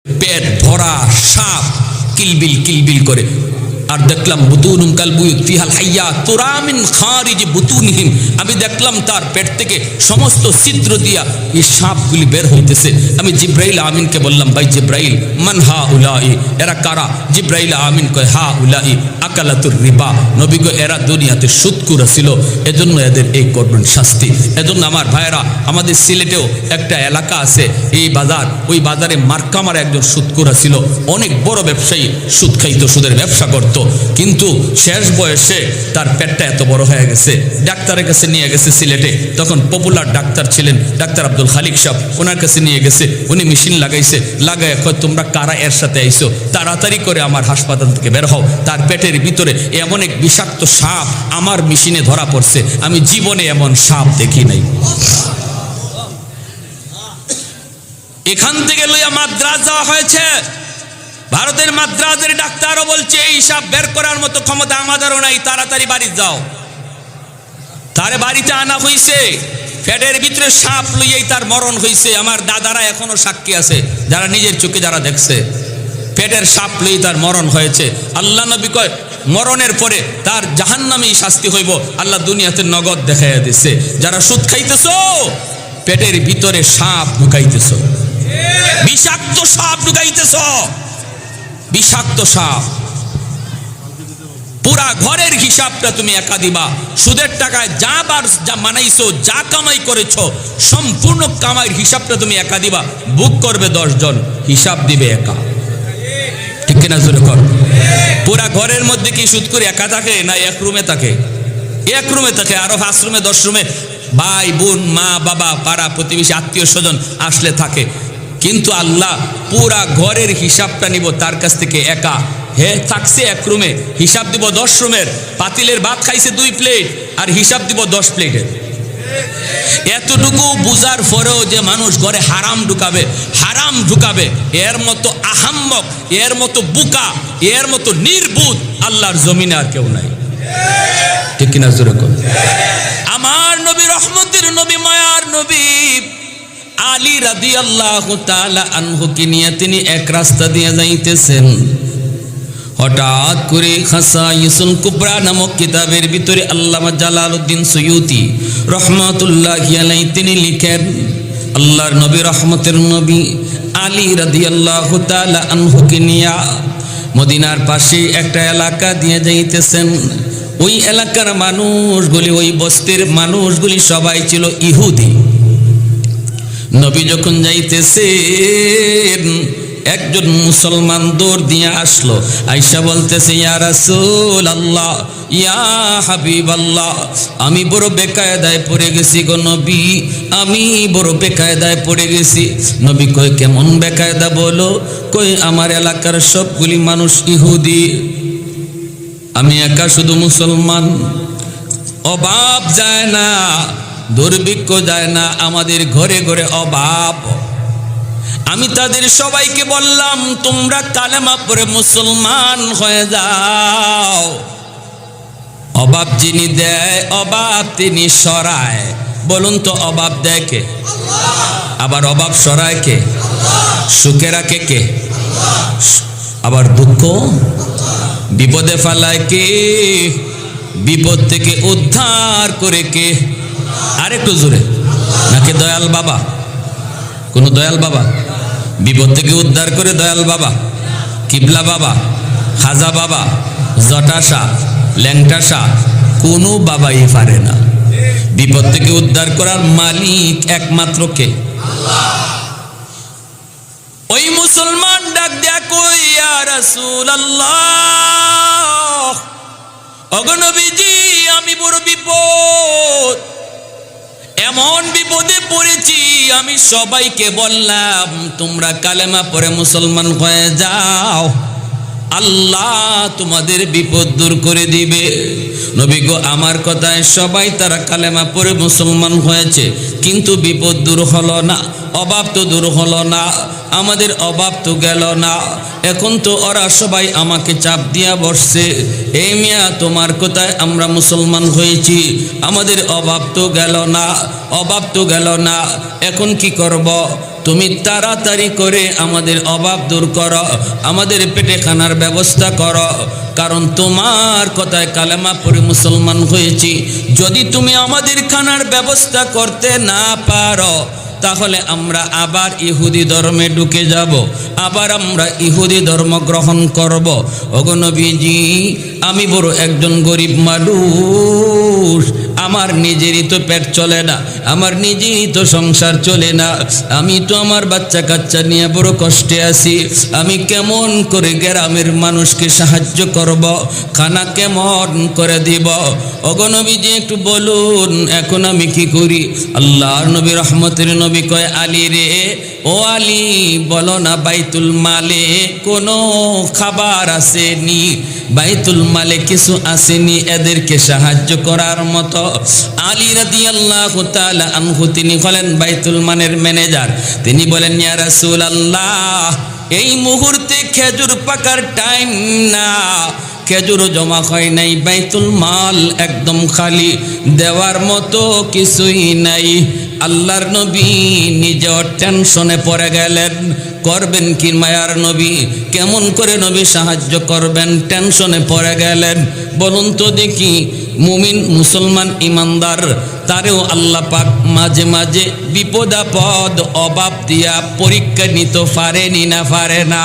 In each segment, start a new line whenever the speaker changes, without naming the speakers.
পেট ভরা সাপ কিলবিল কিলবিল করে। আর দেখলাম বুতুনুম কাল বুয়ুত ফিহাল হাইয়া তুরা মিন খারিজ বুতুনিহিম, আমি দেখলাম তার পেট থেকে সমস্ত ছিদ্র দিয়া এই সাপগুলি বের হইতেছে। আমি জিব্রাইল আমিনকে বললাম, ভাই জিব্রাইল মান হা উলাই, এরা কারা? জিব্রাইল আমিন কয় হা উলাই আকালাতুর রিবা, নবী গো এরা দুনিয়াতে সুদখোর ছিল, এজন্য এদের এই করবেন শাস্তি। এজন্য আমার ভাইয়েরা, আমাদের সিলেটেও একটা এলাকা আছে, এই বাজার, ওই বাজারে মার্কামার একজন সুদখোর ছিল, অনেক বড় ব্যবসায়ী, সুদ খাইতো, সুদের ব্যবসা করতো, কিন্তু শেষ বয়সে তার পেটটা এত বড় হয়ে গেছে। ডাক্তারের কাছে নিয়ে গেছে সিলেটে, তখন পপুলার ডাক্তার ছিলেন ডাক্তার আব্দুল খালিক সাহেব, ওনার কাছে নিয়ে গেছে, উনি মেশিন লাগাইছে, লাগায় কয় তোমরা কারা এর সাথে আইছো, তাড়াতাড়ি করে আমার হাসপাতাল থেকে বের হও, তার পেটের ভিতরে এমন এক বিষাক্ত সাপ আমার মেশিনে ধরা পড়ছে, আমি জীবনে এমন সাপ দেখি নাই। এখান থেকে লইয়া মাদ্রাজ যাওয়া হয়েছে, ভারতের মাদ্রাজের ডাক্তারও বলছে এই সাপ বের করার মতো ক্ষমতা আমাদেরও নাই, তাড়াতাড়ি বাড়ি যাও। তারে বাড়িতে আনা হয়েছে, পেটের ভিতরে সাপ লইয়াই তার মরণ হয়েছে। আমার দাদারা এখনো সাক্ষী আছে, যারা নিজের চোখে যারা দেখছে, পেটের সাপ লই তার মরণ হয়েছে। আল্লাহ নবী কয় মরণের পরে তার জাহান্নামেই শাস্তি হইব, আল্লাহ দুনিয়াতে নগদ দেখাইয়া দিছে। যারা সুদ খাইতেছো, পেটের ভিতরে সাপ ঢুকাইতেছো, বিষাক্ত সাপ ঢুকাইতেছো, বিষাক্ত সাপ। পুরা ঘরের হিসাবটা তুমি একা দিবা, সুদের টাকায় যা বার যা মানাইছো, যা কামাই করেছো, সম্পূর্ণ কামাইয়ের হিসাবটা তুমি একা দিবা। বুক করবে 10 জন, হিসাব দিবে একা, ঠিক কিনা জোরে কর। পুরা ঘরের মধ্যে কি সুদ করে একা থাকে না এক রুমে থাকে? এক রুমে থাকে, আরো 5 রুমে 10 রুমে ভাই বোন মা বাবা পাড়া প্রতিবেশী আত্মীয় স্বজন আসলে থাকে। কিন্তু আল্লাহ পুরা ঘরের হিসাবটা নিব তার কাছ থেকে একা। হে থাকছে এক রুমে, হিসাব দিব 10 রুমের। পাতিলের ভাত খাইছে 2 প্লেট, আর হিসাব দিব 10 প্লেটের। এতটুকু বুঝার পরেও যে মানুষ ঘরে হারাম ঢুকাবে, এর মতো আহাম্মক, এর মতো বুকা, এর মতো নির্বুধ আল্লাহর জমিনে আর কেউ নাই, ঠিক কিনা জোরে কর। আমার নবী, রহমতের নবী, মায়ার নবী আলী রাদিয়াল্লাহু তাআলা আনহুকে নিয়ে তিনি এক রাস্তা দিয়ে যাইতেছেন। হঠাৎ করে খাসাইসুল কুবরা নামক কিতাবের ভিতরে আল্লামা জালালউদ্দিন সুয়ুতি রহমাতুল্লাহি আলাইহি তিনি লিখেন, আল্লাহর নবী, রহমতের নবী আলী রাদিয়াল্লাহু তাআলা আনহুকে নিয়ে মদিনার পাশে একটা এলাকা দিয়ে যাইতেছেন। ওই এলাকার মানুষগুলি, ওই বস্তির মানুষগুলি সবাই ছিল ইহুদি। নবী যখন যাইতেছেন, একজন মুসলমান দৌড় দিয়ে আসলো, আয়েশা বলতেছে ইয়া রাসূলুল্লাহ, ইয়া হাবিবাল্লাহ, আমি বড় বেকায়দায় পড়ে গেছি গো নবী, আমি বড় বেকায়দায় পড়ে গেছি। নবী কয় কেমন বেকায়দা বলো? কই আমার এলাকার সবগুলি মানুষ ইহুদি, আমি একা শুধু মুসলমান। অভাব যায় না, দুর্ভিক্ষ যায় না, আমাদের ঘরে ঘরে অভাব। আমি তাদের সবাইকে বললাম তোমরা কালেমা পড়ে মুসলমান হয়ে যাও। অভাব যিনি দেয়, অভাব তিনি সরায়। বলুন তো অভাব দেয় কে? আবার অভাব সরায় কে? সুখে রাখে কে? আবার দুঃখ বিপদে ফেলায় কে? বিপদ থেকে উদ্ধার করে কে? আরেকটু জোরে, নাকি দয়াল বাবা? কোন দয়াল বাবা? বিপদ থেকে উদ্ধার করে দয়াল বাবা, কিবলা বাবা, খাজা বাবা, জটাশা, ল্যাংটাশা, কোনো বাবাই পারে না। বিপদ থেকে উদ্ধার করার মালিক একমাত্র কে? ওই মুসলমান ডাক দেয়া কই ইয়া রাসূলুল্লাহ, ওগো নবীজি আমি বড় বিপদ, এমন বিপদে পড়েছি, আমি সবাইকে বললাম তোমরা কালেমা পড়ে মুসলমান হয়ে যাও, আল্লাহ তোমাদের বিপদ দূর করে দিবে। নবী গো আমার কথায় সবাই তারা কালেমা পড়ে মুসলমান হয়েছে, কিন্তু বিপদ দূর হলো না, অভাব তো দূর হলো না, আমাদের অভাব তো গেল না। এখন তো ওরা সবাই আমাকে চাপ দিয়া বসছে, এই মিয়া তোমার কথায় আমরা মুসলমান হয়েছি, আমাদের অভাব তো গেল না, অভাব তো গেল না, এখন কি করব? তুমি তাড়াতাড়ি করে আমাদের অভাব দূর করো, আমাদের পেটে খানার ব্যবস্থা করো, কারণ তোমার কথায় কালেমা পড়ে মুসলমান হয়েছি। যদি তুমি আমাদের খানার ব্যবস্থা করতে না পারো তাহলে আমরা আবার ইহুদি ধর্মে ঢুকে যাব, আবার আমরা ইহুদি ধর্ম গ্রহণ করব। ওগো নবীজি, আমি বড় একজন গরিব মানুষ, আমার নিজেরই তো পেট চলে না, আমার নিজেরই তো সংসার চলে না, আমি তো আমার বাচ্চা কাচ্চা নিয়ে বড় কষ্টে আছি। আমি কেমন করে গ্রামের মানুষকে সাহায্য করব, খানা কেমন করে দিব? ওগো নবীজি একটু বলুন, এখন আমি কি করি? আল্লাহর নবী রহমতের নবী কয়, আলী রে, ও আলী, বলো না বাইতুল মালে কোনো খাবার আসেনি, বাইতুল মালে কিছু আসেনি এদেরকে সাহায্য করার মতো? আলী রাদিয়াল্লাহু তাআলা আনহু তিনি হলেন বাইতুল মালের ম্যানেজার। তিনি বলেন, ইয়া রাসূলুল্লাহ, এই মুহূর্তে খেজুর পাকার টাইম না, খেজুরও জমা হয় নাই, বাইতুল মাল একদম খালি, দেওয়ার মতো কিছুই নাই। আল্লাহর নবী নিজেও টেনশনে পড়ে গেলেন, করবেন কি মায়ার নবী, কেমন করে নবী সাহায্য করবেন? টেনশনে পড়ে গেলেন। বলুন তো দেখি, মুমিন মুসলমান ইমানদার তারেও আল্লাহ পাক মাঝে মাঝে বিপদ আপদ অভাব দিয়া পরীক্ষা নিতে পারেনি না পারে না?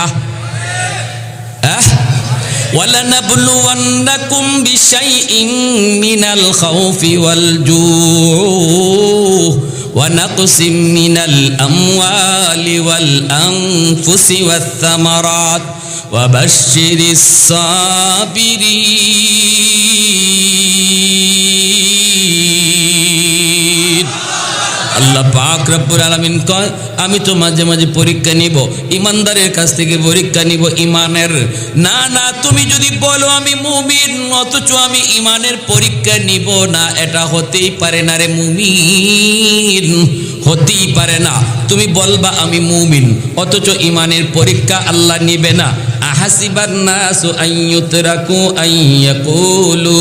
وَلَنَبْلُوَنَّكُمْ بِشَيْءٍ مِّنَ الْخَوْفِ وَالْجُوعِ وَنَقْصٍ مِّنَ الْأَمْوَالِ وَالْأَنفُسِ وَالثَّمَرَاتِ وَبَشِّرِ الصَّابِرِينَ। আল্লাহ পাক রব্বুল আলামিন কয়, আমি তো মাঝে মাঝে পরীক্ষা নিব, ইমানদারের কাছ থেকে পরীক্ষা নিব ইমানের। না না, তুমি যদি বলো আমি মুমিন অথচ আমি ইমানের পরীক্ষা নিব না, এটা হতেই পারে না রে মুমিন, হতেই পারে না। তুমি বলবা আমি মুমিন অথচ ইমানের পরীক্ষা আল্লাহ নিবে না। আহাসিবান নাসু আন ইউতরাকু আন ইয়াকুলু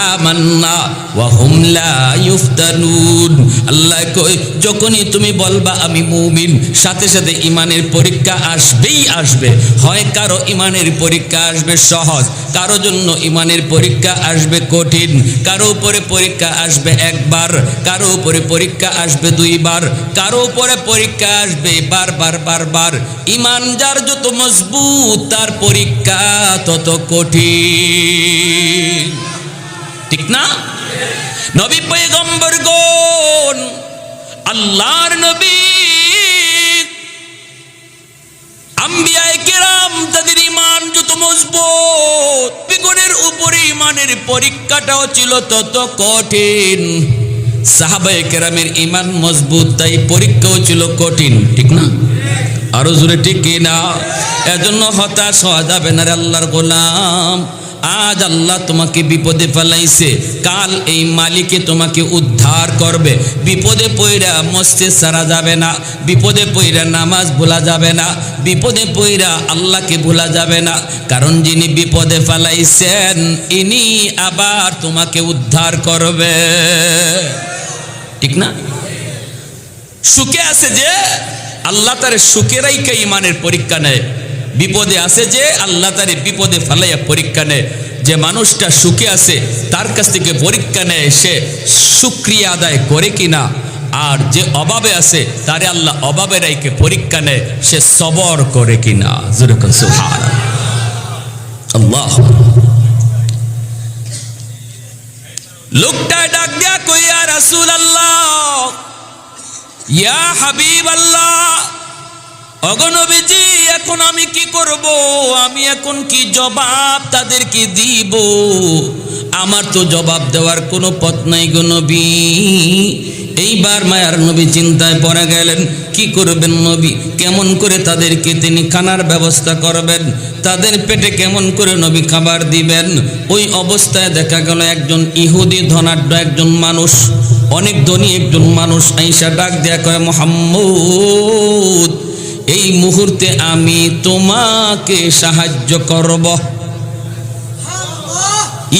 আমান্না ওয়া হুম লা ইফতানুন। আল্লাহ কয়, যখনই তুমি বলবা আমি মুমিন, সাথে সাথে ইমানের পরীক্ষা আসবেই আসবে। হয় কারো ইমানের পরীক্ষা আসবে সহজ, কারো জন্য ইমানের পরীক্ষা আসবে কঠিন, কারো উপরে পরীক্ষা আসবে একবার, কারো উপরে পরীক্ষা আসবে দুইবার, কারো উপরে পরীক্ষা আসবে বারবার বারবার। ইমান যার যত মজবুত তার পরীক্ষা তত কঠিন, ঠিক না? নবী পয়গম্বরগণ, আল্লাহর নবী, আম্বিয়ায়ে কেরাম, তাদের ইমান যত মজবুত, বিগুণের উপরে ইমানের পরীক্ষাটাও ছিল তত কঠিন। সাহাবায়ে কেরামের ইমান মজবুত, তাই পরীক্ষাও ছিল কঠিন, ঠিক না? আরো জোরে ঠিক কিনা? এজন্য হতাশ হওয়া যাবে না রে আল্লাহর গোলাম। আজ আল্লাহ তোমাকে বিপদে ফেলাইছে, কাল এই মালিকে তোমাকে উদ্ধার করবে। বিপদে পইরা মসজিদ ছাড়া যাবে না, বিপদে পইরা নামাজ ভোলা যাবে না, বিপদে পইরা আল্লাহকে ভোলা যাবে না, কারণ যিনি বিপদে ফেলাইছেন ইনি আবার তোমাকে উদ্ধার করবে, ঠিক না? সুখে আছে যে আল্লাহ তার সুখে রাইখা ইমানের পরীক্ষা নেয়, বিপদে আছে যে আল্লাহ তার বিপদে ফেলাইয়া পরীক্ষা নেয়। যে মানুষটা সুখে আছে তার কাছ থেকে পরীক্ষা নেয় সে শুকরিয়া আদায় করে কিনা, আর যে অভাবে আছে তারে আল্লাহ অভাবে রাইখে পরীক্ষা নেয় সে সবর করে কিনা। জোরে বলেন সুবহানাল্লাহ। লোকটা ডাক দিয়া কই, ইয়া রাসূলুল্লাহ, ইয়া হাবিবাল্লাহ, ওগো নবীজি, এখন আমি কি করব? আমি এখন কি জবাব তাদেরকে দিব? আমার তো জবাব দেওয়ার কোনো পথ নাই গো নবী। এইবার মায়ার নবী চিন্তায় পড়ে গেলেন, কি করবেন নবী? কেমন করে তাদেরকে তিনি খানার ব্যবস্থা করবেন? তাদের পেটে কেমন করে নবী খাবার দিবেন? ওই অবস্থায় দেখা গেল একজন ইহুদি ধনাঢ্য একজন মানুষ, অনেক ধনী একজন মানুষ আইসা ডাক দেয়া কয়, মুহাম্মদ, এই মুহূর্তে আমি তোমাকে সাহায্য করব।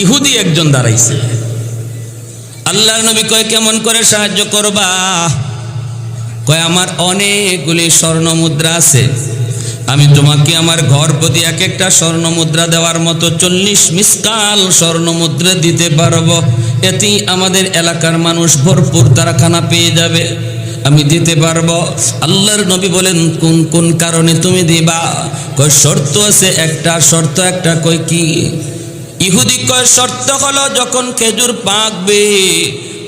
ইহুদি একজন দাঁড়াইছে। আল্লাহর নবী কয়, কেমন করে সাহায্য করবা? কয় আমার অনেকগুলি স্বর্ণ মুদ্রা আছে, আমি তোমাকে আমার ঘর প্রতি এক একটা স্বর্ণ মুদ্রা দেওয়ার মতো 40 মিসকাল স্বর্ণ মুদ্রা দিতে পারবো। এতেই আমাদের এলাকার মানুষ ভরপুর তারা খানা পেয়ে যাবে, আমি দিতে পারবো। আল্লাহর নবী বলেন কোন কোন কারণে তুমি দিবা? কয় শর্ত আছে একটা, শর্ত একটা। কয় কি? ইহুদি কয় শর্ত হলো যখন খেজুর পাকবে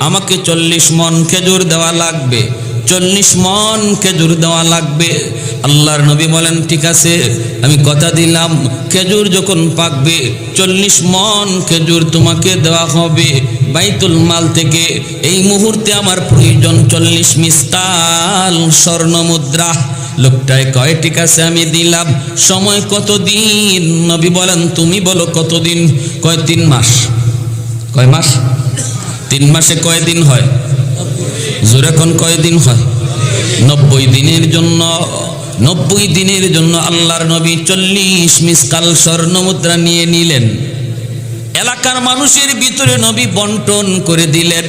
আমাকে 40 মণ খেজুর দেওয়া লাগবে, 40 মণ খেজুর দেওয়া লাগবে। আল্লাহর নবী বলেন ঠিক আছে, আমি কথা দিলাম খেজুর যখন পাকবে 40 মণ খেজুর তোমাকে দেওয়া হবে বাইতুল মাল থেকে। এই মুহূর্তে আমার প্রয়োজন 40 মিসকাল স্বর্ণ মুদ্রা। লোকটায় কয় ঠিক আছে আমি দিলাম। সময় কতদিন? নবী বলেন তুমি বলো কতদিন? কয় 3 মাস। কয় মাস? 3 মাসে কয় দিন হয়? জোরে কোন কয় দিন হয়? 90 দিনের জন্য। 90 দিনের জন্য আল্লাহর নবী 40 মিসকাল স্বর্ণ মুদ্রা নিয়ে নিলেন। এলাকার মানুষের ভিতরে নবী বন্টন করে দিলেন।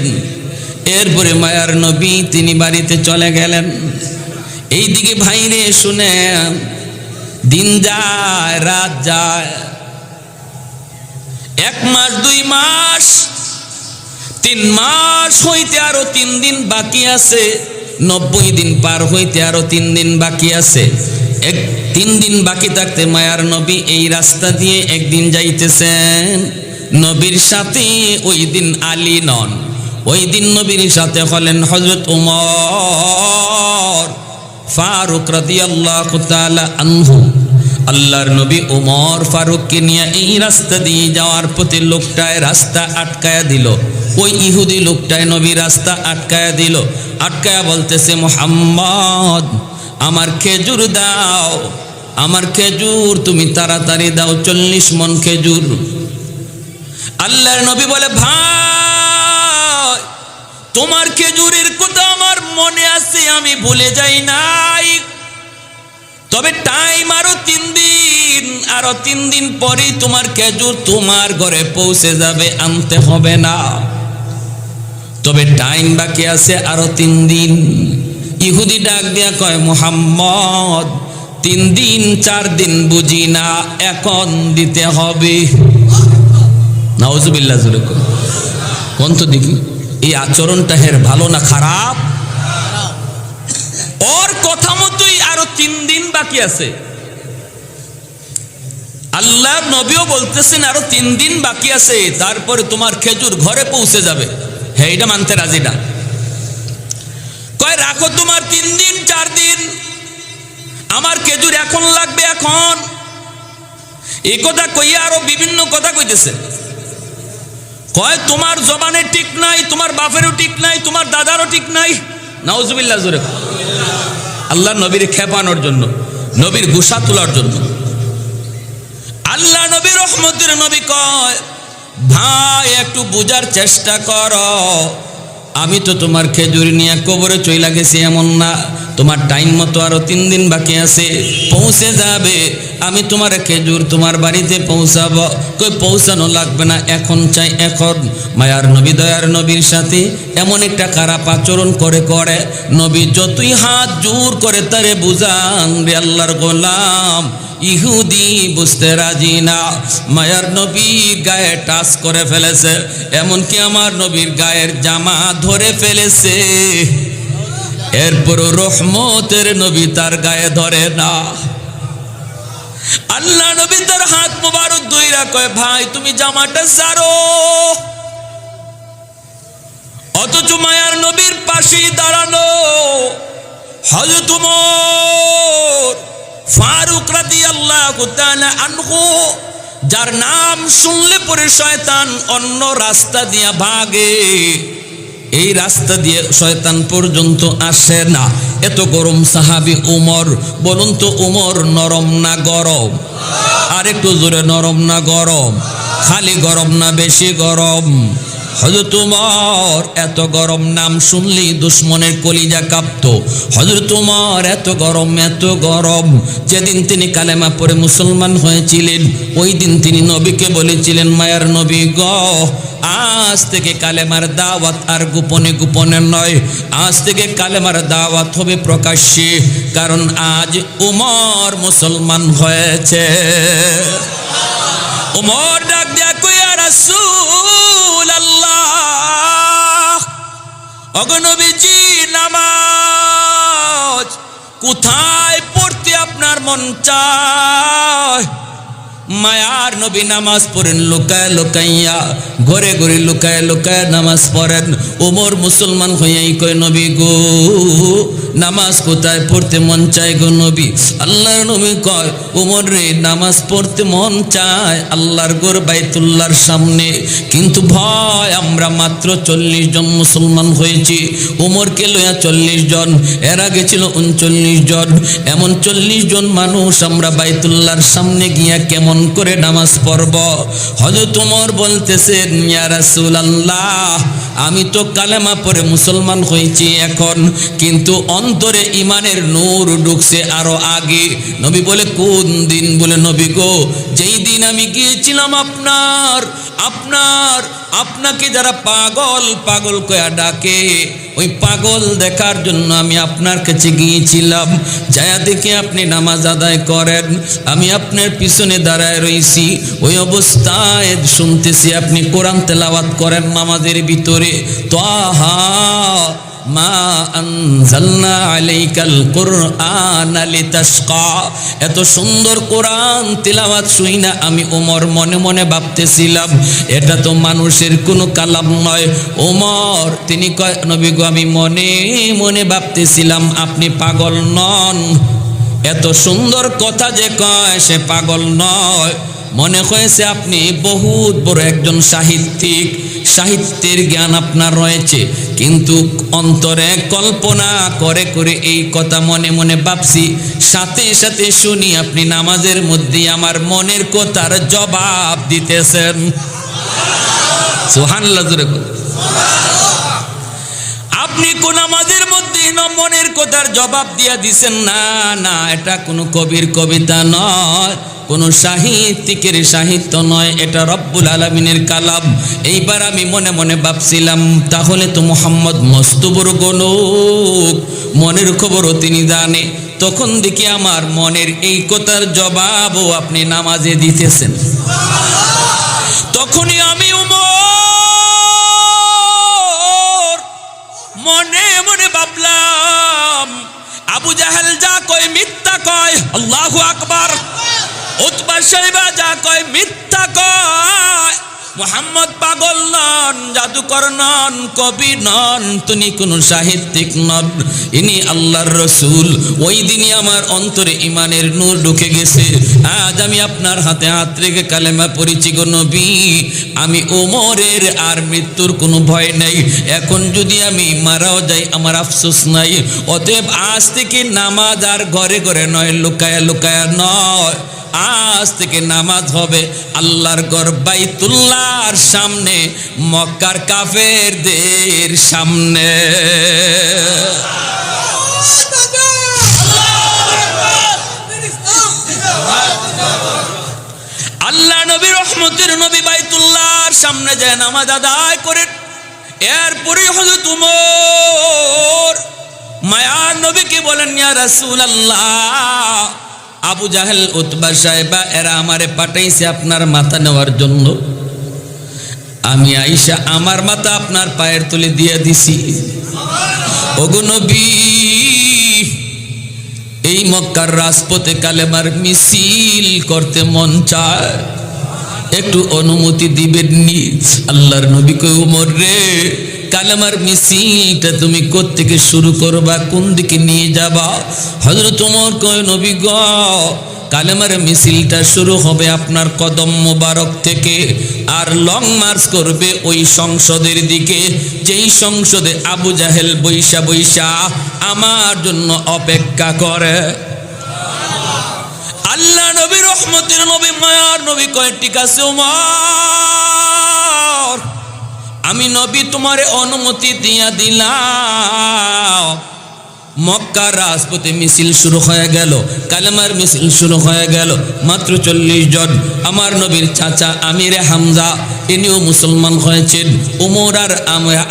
এরপরে মায়ার নবী তিনি বাড়িতে চলে গেলেন। এইদিকে ভাইরে শুনে, দিন যায় রাত যায়, 1 মাস 2 মাস 3 মাস হইতে আরো 3 দিন বাকি আছে। 90 দিন পার হইতে আরো 3 দিন বাকি আছে। 3 দিন বাকি থাকতে মায়ার নবী এই রাস্তা দিয়ে একদিন যাইতেছেন। নবীর সাথে ওই দিন আলী নন, ওই দিন নবীর সাথে হলেন হযরত উমর ফারুক রাদিয়াল্লাহু তাআলা আনহু। আল্লাহর নবী উমর ফারুককে নিয়ে এই রাস্তা দিয়ে যাওয়ার পথে লোকটায় রাস্তা আটকায়া দিল। ওই ইহুদি লোকটায় নবী রাস্তা আটকায়া দিল। আটকায়া বলতেছে মুহাম্মদ আমার খেজুর দাও, আমার খেজুর তুমি তাড়াতাড়ি দাও, 40 মণ খেজুর। আল্লাহর নবী বলে ভাই তোমার খেজুরের কথা আমার মনে আছে, আমি ভুলে যাই নাই, তবে টাইম আরো 3 দিন, আরো 3 দিন পরেই তোমার খেজুর তোমার ঘরে পৌঁছে যাবে, আনতে হবে না, তবে টাইম বাকি আছে আরো 3 দিন। ইহুদি ডাক দিয়া কয় মুহাম্মদ 3 দিন 4 দিন বুঝি না, এখন দিতে হবে। নাউজুবিল্লাহ জুরে কোন তো দেখি এই আচরণটা হের ভালো না খারাপ? ওর কথা মতোই আরো 3 দিন বাকি আছে। আল্লাহ নবীও বলতেছেন আরো 3 দিন বাকি আছে, তারপরে তোমার খেজুর ঘরে পৌঁছে যাবে। হ্যাঁ এটা মানতে রাজি না। কয় রাখো তোমার 3 দিন 4 দিন, আমার খেজুর এখন লাগবে এখন। এই কথা কইয়া আরো বিভিন্ন কথা কইতেছে। কয় তোমার জবানে ঠিক নাই, তোমার বাপেরও ঠিক নাই, তোমার দাদারও ঠিক নাই। নাউজুবিল্লাহ জোরে। আল্লাহ নবীর খেপানোর জন্য, নবীর গুসা তোলার জন্য। আল্লাহ নবী রহমতের নবী কয় ভাই একটু বুঝার চেষ্টা করো, আমি তো তোমার খেজুর নিয়ে কবরে চইলা গেছি এমন না, তোমার টাইম মতো আরো 3 দিন বাকি আছে, পৌঁছে যাবে। আমি তোমার খেজুর তোমার বাড়িতে পৌঁছাবো। কই পৌঁছানো লাগবে না, এখন চাই এখন। মায়ার নবী দয়ার নবীর সাথে এমন একটা খারাপ আচরণ করে নবী যতই হাত জোর করে তারে বুঝান রে আল্লাহর গোলাম, ইহুদি বুঝতে রাজি না। মায়ার নবী গায়ে টাচ করে ফেলেছে, এমনকি আমার নবীর গায়ের জামা ধরে ফেলেছে। এরপর রহমতের নবী তার গায়ে ধরে না। আল্লাহ নবী তার হাত মোবারক ধইরা কয় ভাই তুমি জামাটা ছাড়ো। অথচ মায়ার নবীর পাশে দাঁড়ানো হযরত উমর ফারুক রাদিয়াল্লাহু তাআলা আনহু, যার নাম শুনলে পরে শয়তান অন্য রাস্তা দিয়া ভাগে, এই রাস্তা দিয়ে শয়তান পর্যন্ত আসে না। এত গরম সাহাবী উমর। বলুন তো উমর নরম না গরম? আর একটু জোরে, নরম না গরম? খালি গরম না বেশি গরম? হযরত উমর এত গরম, নাম শুনলেই দুশ্মনের কলিজা কাঁপতো। হযরত উমর এত গরম, এত গরম, যেদিন তিনি কালেমা পড়ে মুসলমান হয়েছিলেন ওই দিন তিনি নবীকে বলেছিলেন মায়ার নবী গ আজ থেকে কালেমার দাওয়াত আর গোপনে গোপনে নয়, আজ থেকে কালেমার দাওয়াত হবে প্রকাশ্যে, কারণ আজ উমর মুসলমান হয়েছে। উমর ডাক দিয়া কই, ইয়া রাসূলুল্লাহ, ওগো নবীজি, নামাজ কোথায় পড়তে আপনার মন চায়? মায়ার নবী নামাজ পড়েন লুকায় লুকাইয়া, ঘরে ঘরে লুকায় লুকায় নামাজ পড়েন। ওমর মুসলমান হইয়াই কয়, নবী গো, নামাজ কোথায় পড়তে মন চায় গো নবী? আল্লাহর নবী কয়, ওমর রে, নামাজ পড়তে মন চায় আল্লাহর ঘর বাইতুল্লাহর সামনে, কিন্তু ভয়, আমরা মাত্র 40 জন মুসলমান হয়েছি। ওমরকে লইয়া 40 জন, এর আগে ছিল 39 জন, এমন 40 জন মানুষ আমরা বাইতুল্লাহর সামনে গিয়া কেমন করে নামাজ পড়ব? হযরত ওমর বলতেছেন, ইয়া রাসূলুল্লাহ, আমি তো কালেমা পড়ে মুসলমান হয়েছি এখন, কিন্তু অন্তরে ইমানের নূর ঢুকছে আরো আগে। নবী বলে, কোন দিন? বলে, নবী গো, যেই দিন আমি গিয়েছিলাম আপনাকে যারা পাগল পাগল কয়া ডাকে, ওই পাগল দেখার জন্য আমি আপনার কাছে গিয়েছিলাম। যায়া দেখে আপনি নামাজ আদায় করেন, আমি আপনার পিছনে দাঁড়ায় রইছি, ওই অবস্থায় শুনতেছি আপনি কোরআন তেলাওয়াত করেন নামাজের ভিতরে। তাহা মা আনজালনা আলাইকাল কুরআনা লিতাশকা, এত সুন্দর কোরআন তিলাওয়াত শুইনা আমি ওমর মনে মনে ভাবতেছিলাম, এটা তো মানুষের কোনো কালাম নয়। ওমর তিনি কয়, নবী গো, আমি মনে মনে ভাবতেছিলাম আপনি পাগল নন। এত সুন্দর কথা যে কয়, সে পাগল নয়। মনে হয়েছে আপনি বহুত বড় একজন সাহিত্যিক, সাহিত্যের জ্ঞান আপনার রয়েছে, কিন্তু অন্তরে কল্পনা করে করে এই কথা মনে মনে ভাবছি, সাথে সাথে শুনি আপনি নামাজের মধ্যে আমার মনের কথার জবাব দিতেছেন। সুবহানাল্লাহ, জোরে বল। আপনি কোন নামাজের মধ্যে মনের কথার জবাব দিয়া দিছেন? না না, এটা কোনো কবির কবিতা নয়, কোন সাহিত্যিকের সাহিত্য নয়, এটা রব্বুল আলামিনের কালাম। এইবার আমি মনে মনে ভাবছিলাম, তাহলে তো মুহাম্মদ মস্ত বড় গণক, মনের খবরও তিনি জানে। তখন দেখি আমার মনের এই কথার জবাবও আপনি নামাজে দিতেছেন। তখনই আমি মনে মনে ভাবলাম, আবু জাহেল যা কয় মিথ্যা কয়, আল্লাহু আকবার। উতবা সাইবা যা কয় মিথ্যা কয়। মুহাম্মদ পাগল নন, জাদুকর নন, কবি নন, তিনি কোন সাহিত্যিক নন, ইনি আল্লাহর রসুল। ওই দিনই আমার অন্তরে ইমানের নূর ঢুকে গেছে। আজ আমি আপনার হাতে হাত রেখে কালেমা পড়েছি গো নবী। আমি ওমরের আর মৃত্যুর কোনো ভয় নেই। এখন যদি আমি মারাও যাই আমার আফসোস নাই। অতএব আজ থেকে নামাজ আর ঘরে ঘরে নয়, লুকায়া লুকায়া নয়, আজ থেকে নামাজ হবে আল্লাহর ঘর বাইতুল্লাহর সামনে, মক্কার কাফেরদের সামনে। আল্লাহ নবী, রহমতের নবী বাইতুল্লাহর সামনে যায় নামাজ আদায় করেন। এরপরে হযরত ওমর মায়ার নবীকে বলেন, ইয়া রাসূলুল্লাহ, আবু জাহেল, উতবা সাহেবা এরা আমারে পাঠাইছে আপনার মাথা নেওয়ার জন্য। আমি আইসা আমার মাথা আপনার পায়ের তলে দিয়ে দিছি। ওগো নবী, এই মক্কার রাজপথে কালেমার মিছিল করতে মন চায়, একটু অনুমতি দিবেন নি? আল্লাহর নবী কই, ওমর রে, কালেমার মিছিলটা তুমি কোত্থেকে শুরু করবা, কোন দিকে নিয়ে যাবা? হযরত ওমর কয়, নবী গো, কালেমার মিছিলটা শুরু হবে আপনার কদম মোবারক থেকে, আর লং মার্চ করবে ওই সংসদের দিকে, যেই সংসদে আবু জাহেল বৈশা বৈশা আমার জন্য অপেক্ষা করে। আল্লাহ নবী, রহমতের নবী, মায়ার নবী কয়, ঠিক আছে ওমর, আমি নবী তোমারে অনুমতি দিয়া দিলাম। মক্কার রাজপথে মিছিল শুরু হয়ে গেল, কালেমার মিছিল শুরু হয়ে গেল। মাত্র 40 জন। আমার নবীর চাচা আমিরে হামজা, ইনিও মুসলমান হয়েছেন। উমর আর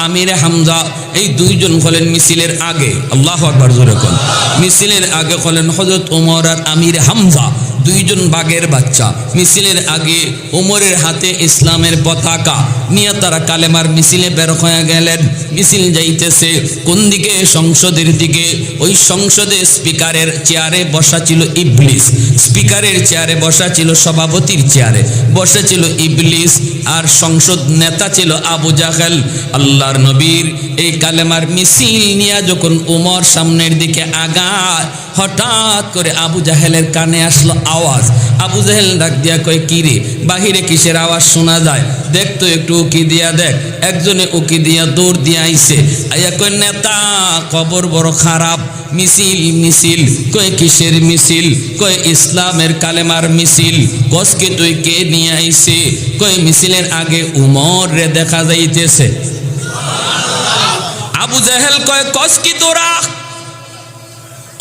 আমিরে হামজা, এই দুইজন হলেন মিছিলের আগে। আল্লাহু আকবার জোরে কোন। মিছিলের আগে হলেন হযরত উমর আর আমিরে হামজা, দুইজন বাঘের বাচ্চা। মিছিলের আগে উমরের হাতে ইসলামের পতাকা নিয়ে তারা কালেমার মিছিলে বের হয়ে গেলেন। মিছিল যাইতেছে কোন দিকে? সংসদের দিকে। ওই সংসদে স্পিকারের চেয়ারে বসা ছিল ইবলিস, স্পিকারের চেয়ারে বসা ছিল, সভাপতির চেয়ারে বসা ছিল ইবলিস, আর সংসদ নেতা ছিল আবু জাহেল। আল্লাহর নবীর এই কালেমার মিছিল নিয়ে যখন উমর সামনের দিকে আগায়, হঠাৎ করে আবু জাহেলের কানে আসলো আওয়াজ। আবু জাহেল ডাক দিয়া কয়, কি রে, বাহিরে কিসের আওয়াজ শোনা যায়? দেখ তো একটু উকি দিয়া দেখ। একজনে উকি দিয়া দৌড় দিয়া আইছে, আইয়া কয়, নেতা খবর বড় খারাপ, মিছিল মিছিল। কয় কিসের মিছিল? কয় ইসলামের কালেমার মিছিল। কসকে তুই কে নিয়ে আইছে? কয় মিছিলের আগে উমর রে দেখা যাইতেছে। আবু জাহেল কয়, কস কি তোরা?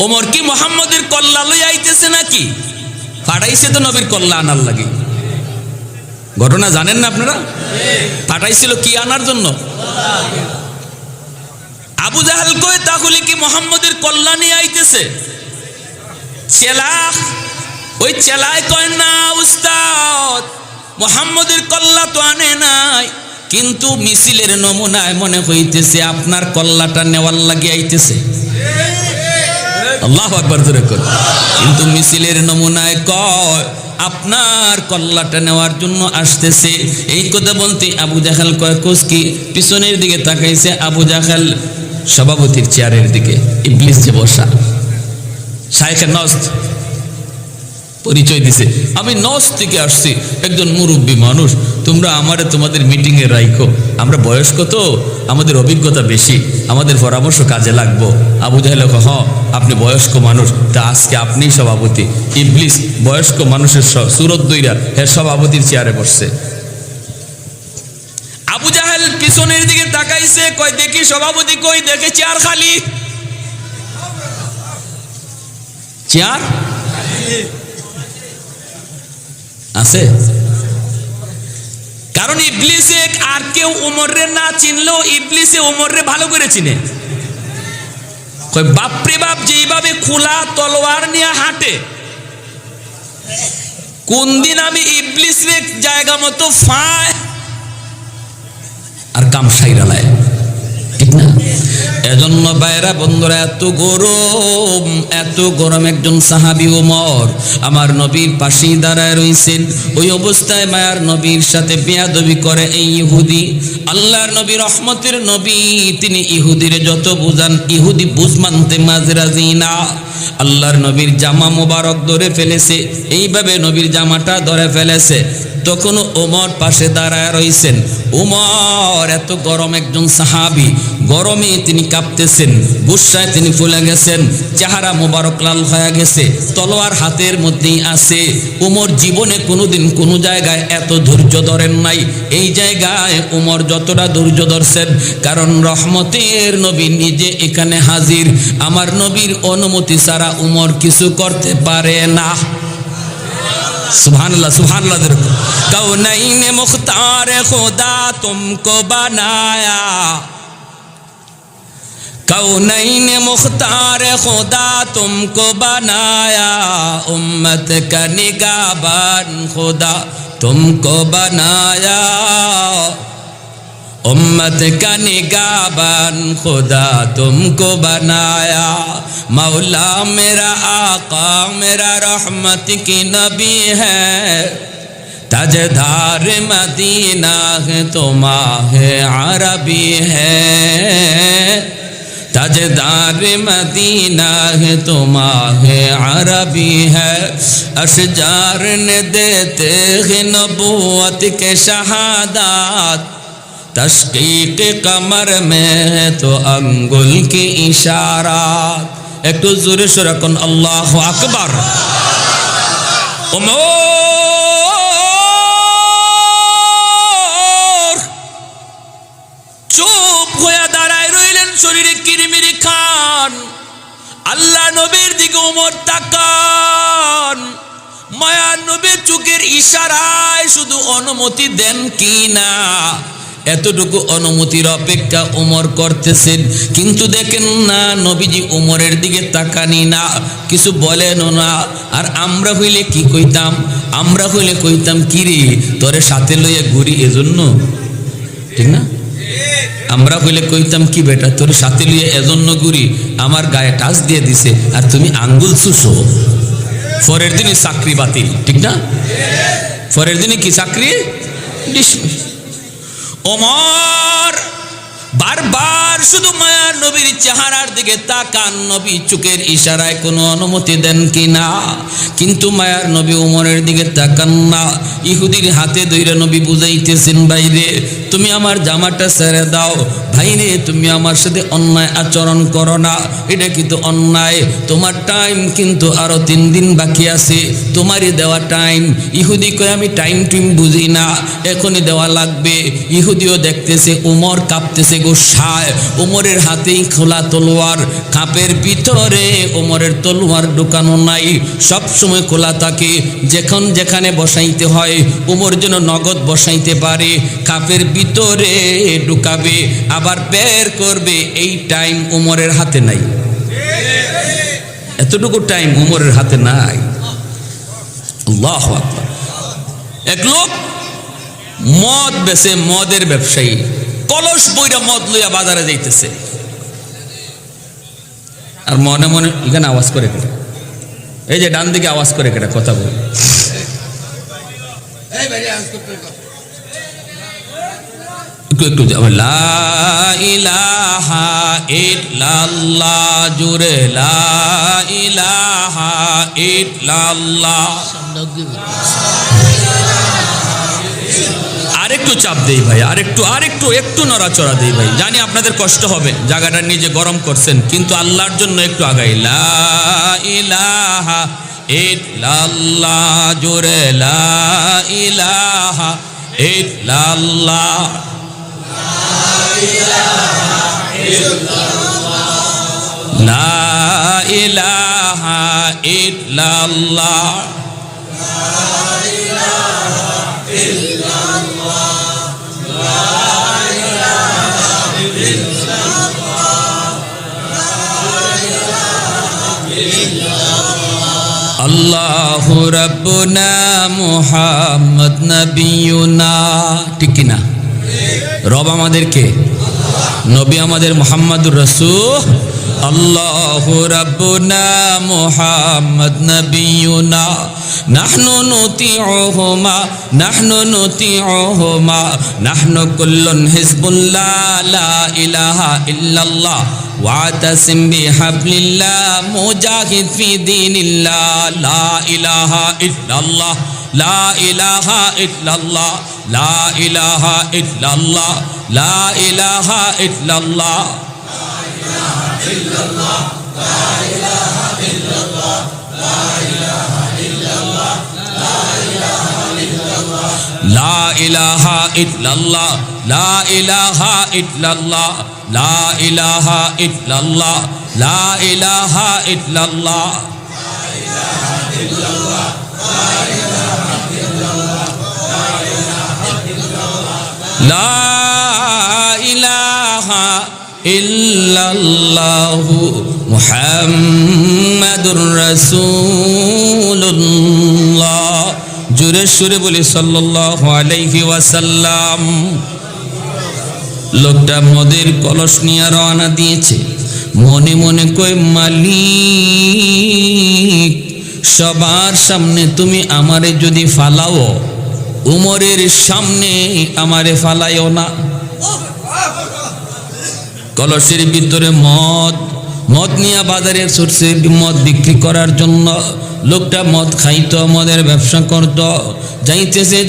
ওমর কি মুহাম্মদের কল্লা লই আইতেছে নাকি? পাঠাইছে তো নবীর কল্লা আনার লাগে। ঘটনা জানেন না আপনারা? পাঠাইছিল কি আনার জন্য? আবু জাহেল কয়, তাহলে কি মুহাম্মদের কল্লা নিয়ে আইতেছে? চেলা, ওই চেলায় কয়, না উস্তাদ, মুহাম্মদের কল্লা তো আনে নাই, কিন্তু মিছিলের নমুনায় মনে হইতেছে আপনার কল্লাটা নেওয়ার লাগে আইতেছে। আল্লাহু আকবার জোরে কর। কিন্তু মিছিলের নমুনায় কয় আপনার কল্লাটা নেওয়ার জন্য আসতেছে। এই কথা বলতে আবু জাহেল কয়, কোস কি? পিছনের দিকে তাকাইছে আবু জাহেল সভাপতির চেয়ারের দিকে, ইবলিস যে বসা। শাইখে নজদ পরিচয় দিছে, আমি নজদ থেকে আসছি, একজন মুরব্বী মানুষ, তোমরা আমারে তোমাদের মিটিংয়ে রাইখো, আমরা বয়স্ক তো, আমাদের অভিজ্ঞতা বেশি, আমাদের পরামর্শ কাজে লাগবো। আবু জাহেল কয়, হ আপনি বয়স্ক মানুষ, তা আজকে আপনিই সভাপতি। ইবলিস বয়স্ক মানুষের সুরত দইরা এর সভাপতির চেয়ারে বসছে। আবু জাহেল পিছনের দিকে তাকাইছে, কয় দেখি সভাপতি কই? দেখে চেয়ার খালি। চেয়ার আছে, কারণ ইবলিসে আর কেউ উমরে না চিনলেও ইবলিসে উমরে ভালো করে চিনে। কই বাপরে বাপ, যেইভাবে খোলা তলোয়ার নিয়ে হাঁটে, কোন দিন আমি ইবলিসে জায়গা মতো ফায় আর কাম সাইরালায়, ঠিক না? এজন্য বাইরা বন্ধুরা, এত গরম একজন সাহাবী ওমর আমার নবীর পাশেই দাঁড়ায় রইছেন। ওই অবস্থায় মায়ার নবীর সাথে বেয়াদবি করে এই ইহুদি। আল্লাহর নবী রহমতের নবী, তিনি ইহুদিরে যত বুঝান, ইহুদি বুঝ মানতে মাঝে রাজি না। আল্লাহর নবীর জামা মোবারক ধরে ফেলেছে, এইভাবে নবীর জামাটা ধরে ফেলেছে। তখন ওমর পাশে দাঁড়ায় রইছেন। ওমর এত গরম একজন সাহাবী, গরমে তিনি কাঁপতেছেন, গুসায় তিনি ফুলে গেছেন, চেহারা মোবারক লাল হয়ে গেছে, তলোয়ার হাতের মধ্যেই আছে। ওমর জীবনে কোনোদিন কোনো জায়গায় এত ধৈর্য ধরেন নাই। এই জায়গায় ওমর যতটা ধৈর্য ধরছেন, কারণ রহমতের নবী নিজে এখানে হাজির। আমার নবীর অনুমতি ছাড়া ওমর কিছু করতে পারে না। सुभान अल्लाह देखो। कौनैन मुख्तार खुदा तुमको बनाया, कौनैन मुख्तार खुदा तुमको बनाया, उम्मत का निगाहबान खुदा तुमको बनाया, उम्मत का निगाहबान खुदा तुमको बनाया। मौला मेरा आका मेरा रहमत की नबी है, ताजदार मदीना है तो माहे अरबी है, ताजदार मदीना है तो माहे अरबी है। अशजार ने देते हैं नबूवत के शहादत, तशकीक कमर में है तो अंगुल की इशारा। एक तो जोरे शोर कौन अल्लाह अकबर। उमर चुप होया दाঁড়ায় রইলেন, শরীরে কিরিমিরি খান। ওমর তাকান, মায়ার নবী চোখের ইশারায় শুধু অনুমতি দেন কি না, এতটুকু অনুমতির অপেক্ষা ওমর করতেছেন। কিন্তু দেখেন না, নবীজি ওমরের দিকে তাকানি না, কিছু বলেনও না। আর আমরা হইলে কি কইতাম? আমরা হইলে কইতাম, কি রে তোরে সাথে লইয়া ঘুরি এজন্য, ঠিক না? আমরা হইলে কইতাম, কি বেটা তোর সাথে লইয়া এজন্য ঘুরি, আমার গায়ে টাচ দিয়ে দিছে আর তুমি আঙ্গুল চুষো। পরের দিনে চাকরি বাতিল, ঠিক না? পরের দিনে কি চাকরি ডিসমিস। ওমর বারবার শুধু মায়ার নবীর চেহারার দিকে তাকান, নবী চোখের ইশারায় কোনো অনুমতি দেন কি না। কিন্তু মায়ার নবী ওমরের দিকে তাকান না। ইহুদির হাতে ধইরা নবী বুঝাইতেছেন, ভাইরে তুমি আমার জামাটা ছেড়ে দাও, ভাইরে তুমি আমার সাথে অন্যায় আচরণ করো না, এটা কিন্তু অন্যায়, তোমার টাইম কিন্তু আরো 3 দিন বাকি আছে, তোমারই দেওয়া টাইম। ইহুদি কয়, আমি টাইম বুঝি না, এখনই দেওয়া লাগবে। ইহুদিও দেখতেছে ওমর কাঁপতেছে গোসায়, ওমরের হাতেই খোলা তলোয়ার, কাপের ভিতরে ওমরের তলোয়ার ঢুকানো নাই, সব সময় খোলা থাকে। যেখানে বসাইতে হয় ওমর যেন নগদ বসাইতে পারে, কাপের ভিতরে ঢুকাবে আবার বের করবে, এই টাইম ওমরের হাতে নাই। এতটুকু টাইম ওমরের হাতে নাই। আল্লাহু আকবার। এক লোক মদ বেচে, মদের ব্যবসায়ী, কলস বইরা মদ লইয়া বাজারে যাইতেছে, আর মনে মনে এখানে আওয়াজ করে কেটে, এই যে ডান দিকে আওয়াজ করে কেটে কথা বলে, একটু লা ইলাহা ইল্লাল্লাহ, জোরে লা ইলাহা ইল্লাল্লাহ। আরেকটু চাপ দেই ভাই, আরেকটু নড়াচড়া দেই ভাই, জানি আপনাদের কষ্ট হবে, জায়গাটা নিজে গরম করছেন, কিন্তু আল্লাহর জন্য একটু আগাই। লা ইলাহা ইল্লাল্লাহ, জোরে লা ইলাহা ইল্লাল্লাহ। লা ইলাহা ইল্লাল্লাহ। আল্লাহু রাব্বুনা মুহাম্মদ নবিয়ুনা, ঠিক কি না? রব আমাদেরকে, নবী আমাদের মুহাম্মদুর রাসূল। আল্লাহু রাব্বুনা মুহাম্মদ নবিয়ুনা, নাহনু নুতিউহুমা নাহনু কুল্লুন হিজবুল্লাহ, লা ইলাহা ইল্লাল্লাহ ওয়াতাসিম বিহাবলিল্লাহ মুজাহিদ ফি দীনিল্লাহ, লা ইলাহা ইল্লাল্লাহ, লা ইলাহা ইল্লাল্লাহ, লা ইলাহা ইল্লাল্লাহ, লা ইলাহা ইল্লাল্লাহ, লা ইলাহা ইল্লাল্লাহ, লা ইলাহা ইল্লাল্লাহ, লা ইলাহা ইল্লাল্লাহ, লা ইলাহা ইল্লাল্লাহ, লা ইলাহা ইল্লাল্লাহু মুহাম্মাদুর রাসূলুল্লাহ। জোরে সুরে বলি সাল্লাল্লাহু আলাইহি ওয়াসাল্লাম। লোকটা মদের কলস নিয়ে রওনা দিয়েছে, মনে মনে কই, মালিক সবার সামনে তুমি আমারে যদি ফালাও, উমরের সামনে আমারে ফালাইও না। কলসের ভিতরে মদ নিয়ে বাজারে ছুটছে মদ বিক্রি করার জন্য। লোকটা মদ খাইতো, মদের ব্যবসা করত, যাইতেছে,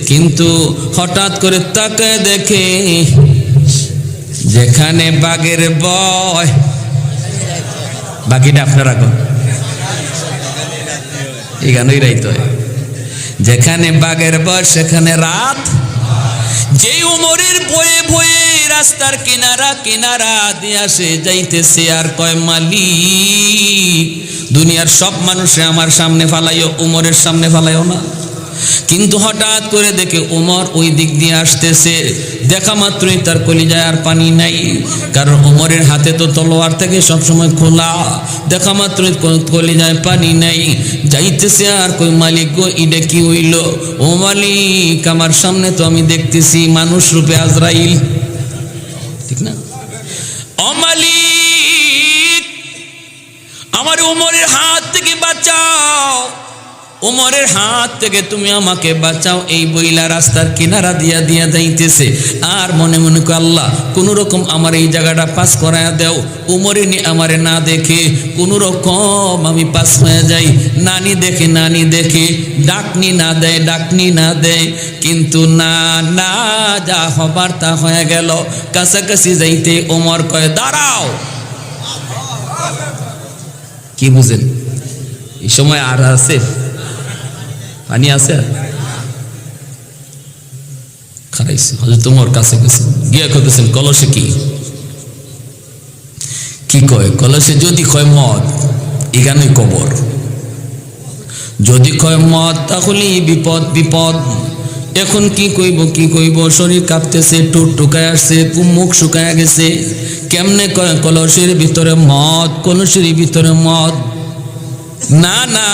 কিন্তু হঠাৎ করে তাকায় দেখে যেখানে বাঘের বয়, বাকিটা আপনারা কোন এই গানই রাইতে হয়, যেখানে বাঘের বয় সেখানে রাত। যেই উমরের ভয়ে ভয়ে রাস্তার কিনারা কিনারা দিয়া সে যাইতেছে আর কয় মালিক দুনিয়ার সব মানুষে আমার সামনে ফালাইও, উমরের সামনে ফালাইও না। কিন্তু হঠাৎ করে দেখে উমর ওই দিক দিয়ে আসতেছে, দেখা মাত্রই তার কলিজায় আর পানি নাই, কারণ উমরের হাতে তো তলোয়ার থেকে সবসময় খোলা। দেখা মাত্রই কলিজায় পানি নাই, যাইতেছে আর কই মালিক গো ইডে কি হইল? ও মালিক আমার সামনে তো আমি দেখতেছি মানুষ রূপে আজরাইল, ঠিক না? ও মালিক আমার উমরের হাত থেকে বাঁচাও, উমরের হাত থেকে তুমি আমাকে বাঁচাও। এই বইলা রাস্তার কিনারা দিয়া দিয়া যাইতেছে আর মনে মনে কো আল্লাহ কোন রকম আমার এই জায়গাটা পাস করায়া দেও, উমরে আমারে না দেখে কোন রকম আমি পাস হয়ে যাই। নানি দেখে নানি দেখে, ডাকনি না দেয় ডাকনি না দেয়, কিন্তু না না যা হবার তা হয়ে গেল। কাছাকাছি যাইতে ওমর কয় দাঁড়াও। কি বুঝেন এই সময় আর আছে পানি আছে? খারাইছে হযরত ওমর কাছে গেছে, গিয়া কইতেছেন কলসে কি? কি কয়? কলসে যদি কয় মদ এখানে কবর, যদি কয় মদ তাহলে বিপদ বিপদ। এখন কি কইব কি কইব, শরীর কাঁপতেছে, টুট টুকায় আসছে, মুখ শুকায় গেছে। কেমনে কয় কলসের ভিতরে মদ, কলসের ভিতরে মদ? না না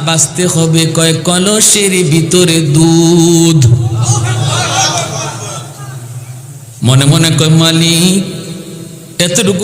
বাঁচতে হবে, কয় কলসের ভিতরে দুধ। মনে মনে কয় মালিক এতটুকু